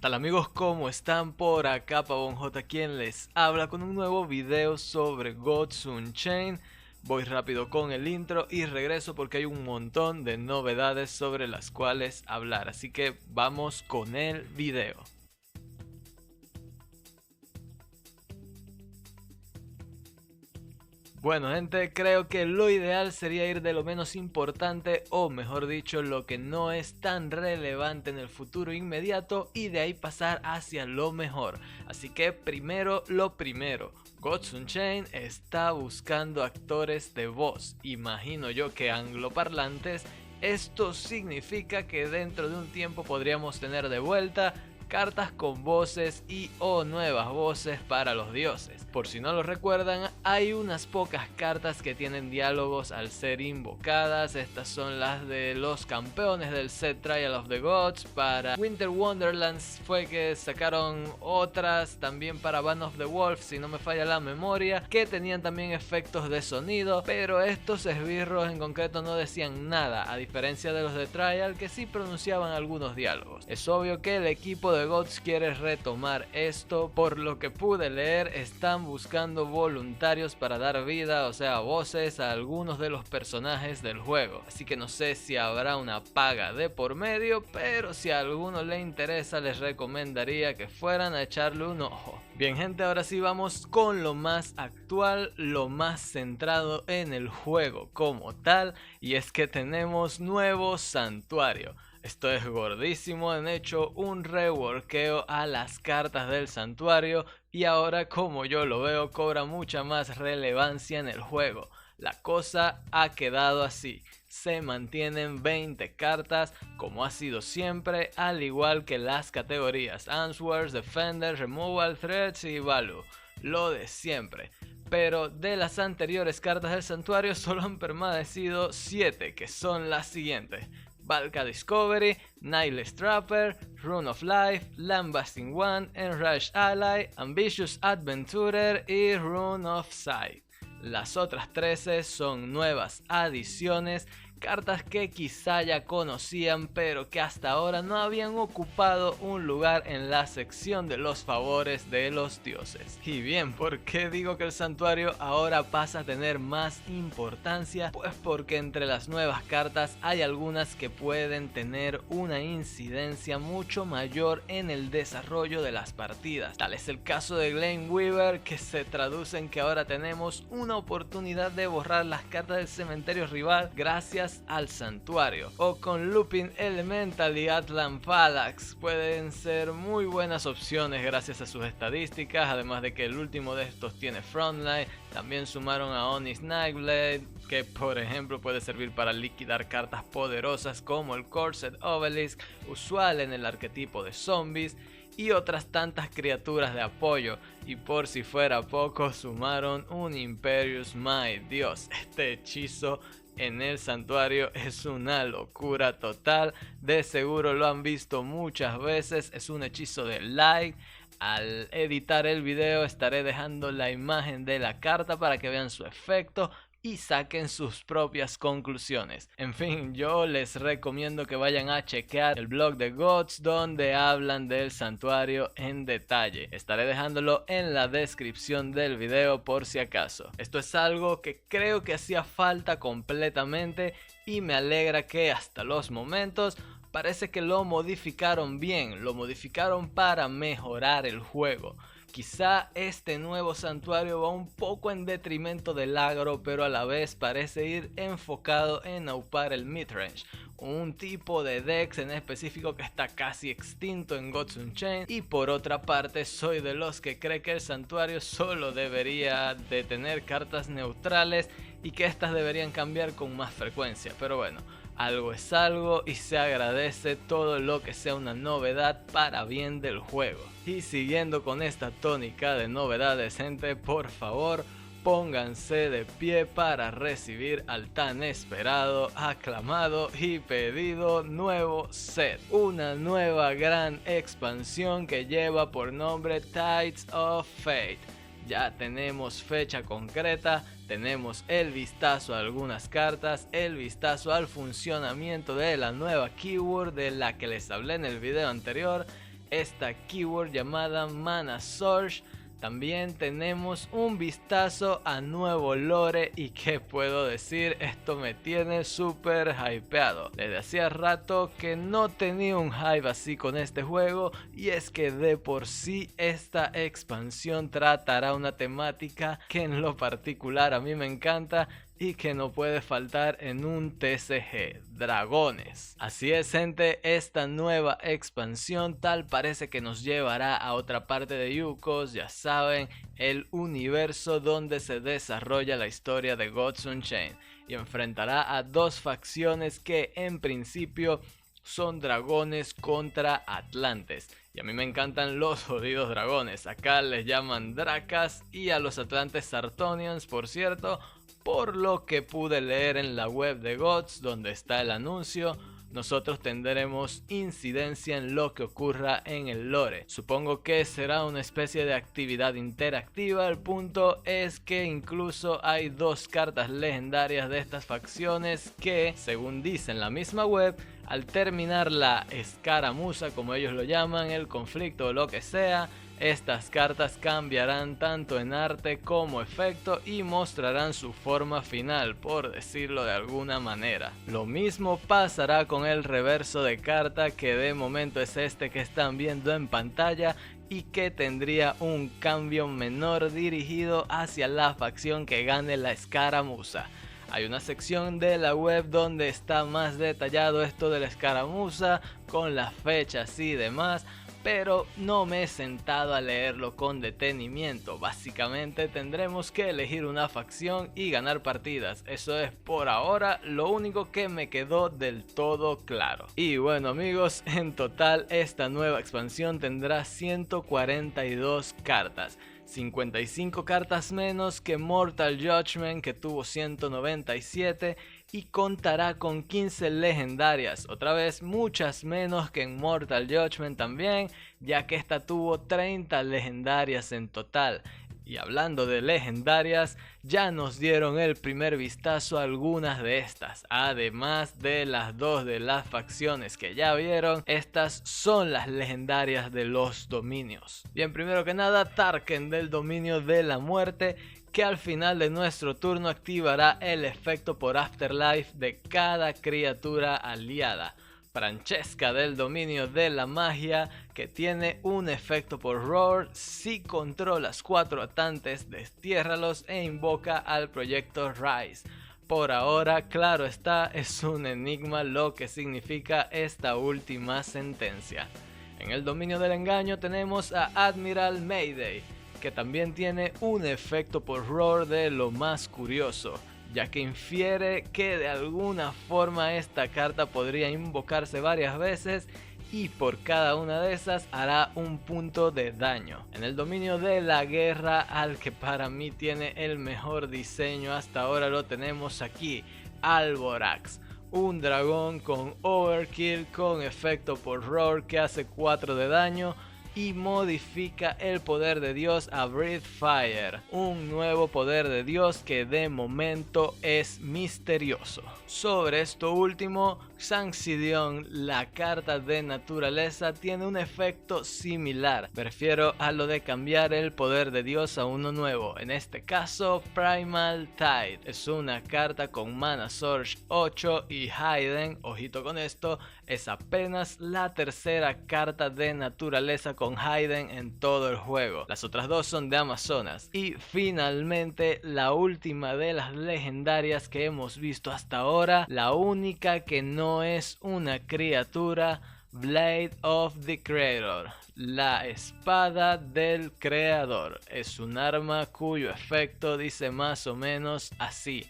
Tal amigos, ¿cómo están? Por acá Pavón J quien les habla con un nuevo video sobre Gods Unchained. Voy rápido con el intro y regreso porque hay un montón de novedades sobre las cuales hablar, así que vamos con el video. Bueno gente, creo que lo ideal sería ir de lo menos importante, o mejor dicho, lo que no es tan relevante en el futuro inmediato, y de ahí pasar hacia lo mejor. Así que primero lo primero, Gods Unchained está buscando actores de voz, imagino yo que angloparlantes. Esto significa que dentro de un tiempo podríamos tener de vuelta cartas con voces y o nuevas voces para los dioses. Por si no lo recuerdan, hay unas pocas cartas que tienen diálogos al ser invocadas. Estas son las de los campeones del set Trial of the Gods. Para Winter Wonderlands fue que sacaron otras también para Band of the Wolf, si no me falla la memoria, que tenían también efectos de sonido, pero estos esbirros en concreto no decían nada, a diferencia de los de Trial que sí pronunciaban algunos diálogos. Es obvio que el equipo de Gods quiere retomar esto. Por lo que pude leer, están buscando voluntarios para dar vida, o sea, voces a algunos de los personajes del juego. Así que no sé si habrá una paga de por medio, pero si a alguno le interesa les recomendaría que fueran a echarle un ojo. Bien gente, ahora sí vamos con lo más actual, lo más centrado en el juego como tal, y es que tenemos nuevo santuario. Esto es gordísimo, han hecho un reworkeo a las cartas del santuario y ahora, como yo lo veo, cobra mucha más relevancia en el juego. La cosa ha quedado así, se mantienen 20 cartas como ha sido siempre, al igual que las categorías Answers, Defender, Removal, Threats y Value, lo de siempre. Pero de las anteriores cartas del santuario solo han permanecido 7, que son las siguientes: Valka Discovery, Nihilist Trapper, Rune of Life, Lambasting One, Enraged Ally, Ambitious Adventurer y Rune of Sight. Las otras 13 son nuevas adiciones, cartas que quizá ya conocían pero que hasta ahora no habían ocupado un lugar en la sección de los favores de los dioses. Y bien, ¿por qué digo que el santuario ahora pasa a tener más importancia? Pues porque entre las nuevas cartas hay algunas que pueden tener una incidencia mucho mayor en el desarrollo de las partidas. Tal es el caso de Glen Weaver, que se traduce en que ahora tenemos una oportunidad de borrar las cartas del cementerio rival gracias al santuario, o con Lupin Elemental y Atlan Phalanx pueden ser muy buenas opciones gracias a sus estadísticas, además de que el último de estos tiene Frontline. También sumaron a Onis Nightblade, que por ejemplo puede servir para liquidar cartas poderosas como el Corset Obelisk, usual en el arquetipo de zombies, y otras tantas criaturas de apoyo. Y por si fuera poco, sumaron un Imperious Might. Dios, este hechizo en el santuario es una locura total, de seguro lo han visto muchas veces. Es un hechizo de light. Al editar el video estaré dejando la imagen de la carta para que vean su efecto y saquen sus propias conclusiones. En fin, yo les recomiendo que vayan a chequear el blog de Gods, donde hablan del santuario en detalle. Estaré dejándolo en la descripción del video por si acaso. Esto es algo que creo que hacía falta completamente y me alegra que hasta los momentos parece que lo modificaron bien, lo modificaron para mejorar el juego. Quizá este nuevo santuario va un poco en detrimento del agro, pero a la vez parece ir enfocado en upar el midrange, un tipo de decks en específico que está casi extinto en Gods Unchained. Y por otra parte, soy de los que cree que el santuario solo debería de tener cartas neutrales y que estas deberían cambiar con más frecuencia, pero bueno, algo es algo y se agradece todo lo que sea una novedad para bien del juego. Y siguiendo con esta tónica de novedades, gente, por favor pónganse de pie para recibir al tan esperado, aclamado y pedido nuevo set. Una nueva gran expansión que lleva por nombre Tides of Fate. Ya tenemos fecha concreta, tenemos el vistazo a algunas cartas, el vistazo al funcionamiento de la nueva keyword de la que les hablé en el video anterior, esta keyword llamada Mana Source. También tenemos un vistazo a nuevo lore y qué puedo decir, esto me tiene súper hypeado. Desde hacía rato que no tenía un hype así con este juego, y es que de por sí esta expansión tratará una temática que en lo particular a mí me encanta y que no puede faltar en un TCG: dragones. Así es, gente, esta nueva expansión tal parece que nos llevará a otra parte de Yukos, ya saben, el universo donde se desarrolla la historia de Gods Unchained, y enfrentará a dos facciones que en principio son dragones contra atlantes. Y a mí me encantan los jodidos dragones, acá les llaman Drakas, y a los atlantes Sartonians, por cierto, por lo que pude leer en la web de Gods, donde está el anuncio. Nosotros tendremos incidencia en lo que ocurra en el lore. Supongo que será una especie de actividad interactiva. El punto es que incluso hay dos cartas legendarias de estas facciones que, según dice en la misma web, al terminar la escaramuza, como ellos lo llaman, el conflicto o lo que sea, estas cartas cambiarán tanto en arte como efecto y mostrarán su forma final, por decirlo de alguna manera. Lo mismo pasará con el reverso de carta, que de momento es este que están viendo en pantalla, y que tendría un cambio menor dirigido hacia la facción que gane la escaramuza. Hay una sección de la web donde está más detallado esto de la escaramuza, con las fechas y demás, pero no me he sentado a leerlo con detenimiento. Básicamente tendremos que elegir una facción y ganar partidas. Eso es por ahora lo único que me quedó del todo claro. Y bueno, amigos, en total esta nueva expansión tendrá 142 cartas. 55 cartas menos que Mortal Judgment, que tuvo 197, y contará con 15 legendarias, otra vez muchas menos que en Mortal Judgment también, ya que esta tuvo 30 legendarias en total. Y hablando de legendarias, ya nos dieron el primer vistazo a algunas de estas. Además de las dos de las facciones que ya vieron, estas son las legendarias de los dominios. Bien, primero que nada, Tarken del dominio de la muerte, que al final de nuestro turno activará el efecto por Afterlife de cada criatura aliada. Francesca del dominio de la magia, que tiene un efecto por Roar. Si controlas 4 atantes, destiérralos e invoca al proyecto Rise. Por ahora, claro está, es un enigma lo que significa esta última sentencia. En el dominio del engaño tenemos a Admiral Mayday, que también tiene un efecto por Roar de lo más curioso, ya que infiere que de alguna forma esta carta podría invocarse varias veces y por cada una de esas hará un punto de daño. En el dominio de la guerra, al que para mí tiene el mejor diseño hasta ahora, lo tenemos aquí, Alborax. Un dragón con Overkill con efecto por Roar que hace 4 de daño y modifica el poder de Dios a Breathe Fire, un nuevo poder de Dios que de momento es misterioso. Sobre esto último, Xanxidion, la carta de naturaleza, tiene un efecto similar. Prefiero a lo de cambiar el poder de Dios a uno nuevo. En este caso, Primal Tide. Es una carta con Mana Source 8 y Hayden, ojito con esto, es apenas la tercera carta de naturaleza con Hayden en todo el juego. Las otras dos son de Amazonas. Y finalmente, la última de las legendarias que hemos visto hasta ahora, la única que no es una criatura, Blade of the Creator, la espada del creador. Es un arma cuyo efecto dice más o menos así: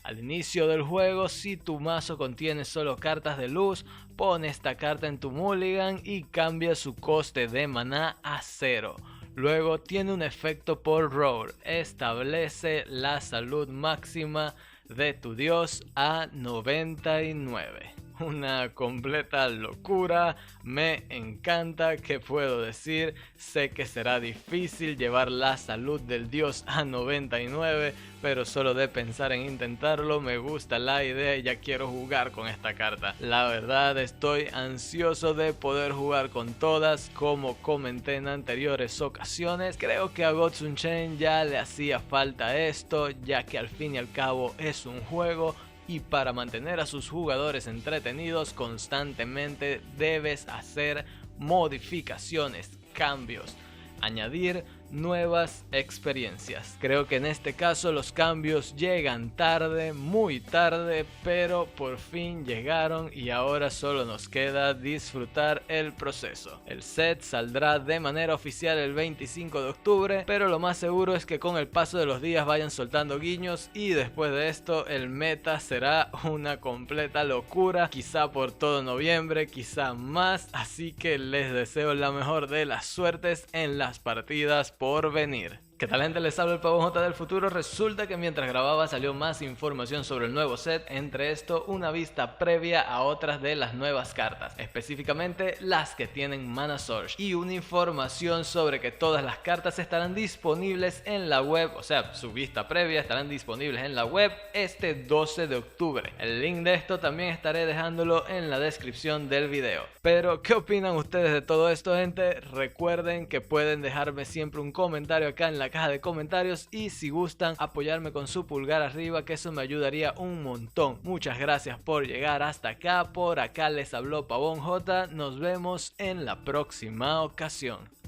al inicio del juego, si tu mazo contiene solo cartas de luz, pon esta carta en tu mulligan y cambia su coste de maná a 0. Luego tiene un efecto por Roar, establece la salud máxima de tu dios a 99. una completa locura, me encanta, ¿qué puedo decir? Sé que será difícil llevar la salud del dios a 99, pero solo de pensar en intentarlo me gusta la idea y ya quiero jugar con esta carta. La verdad estoy ansioso de poder jugar con todas, como comenté en anteriores ocasiones. Creo que a Gods Unchained ya le hacía falta esto, ya que al fin y al cabo es un juego y para mantener a sus jugadores entretenidos constantemente debes hacer modificaciones, cambios, añadir nuevas experiencias. Creo que en este caso los cambios llegan tarde, muy tarde, pero por fin llegaron y ahora solo nos queda disfrutar el proceso. El set saldrá de manera oficial el 25 de octubre, pero lo más seguro es que con el paso de los días vayan soltando guiños y después de esto el meta será una completa locura, quizá por todo noviembre, quizá más, así que les deseo la mejor de las suertes en las partidas por venir. ¿Qué tal, gente? Les habla el Pavón J del futuro. Resulta que mientras grababa salió más información sobre el nuevo set, entre esto una vista previa a otras de las nuevas cartas, específicamente las que tienen Mana Surge, y una información sobre que todas las cartas estarán disponibles en la web, o sea, su vista previa estarán disponibles en la web este 12 de octubre. El link de esto también estaré dejándolo en la descripción del video. Pero, ¿qué opinan ustedes de todo esto, gente? Recuerden que pueden dejarme siempre un comentario acá en la caja de comentarios y si gustan apoyarme con su pulgar arriba, que eso me ayudaría un montón. Muchas gracias por llegar hasta acá. Por acá les habló Pavón J. Nos vemos en la próxima ocasión.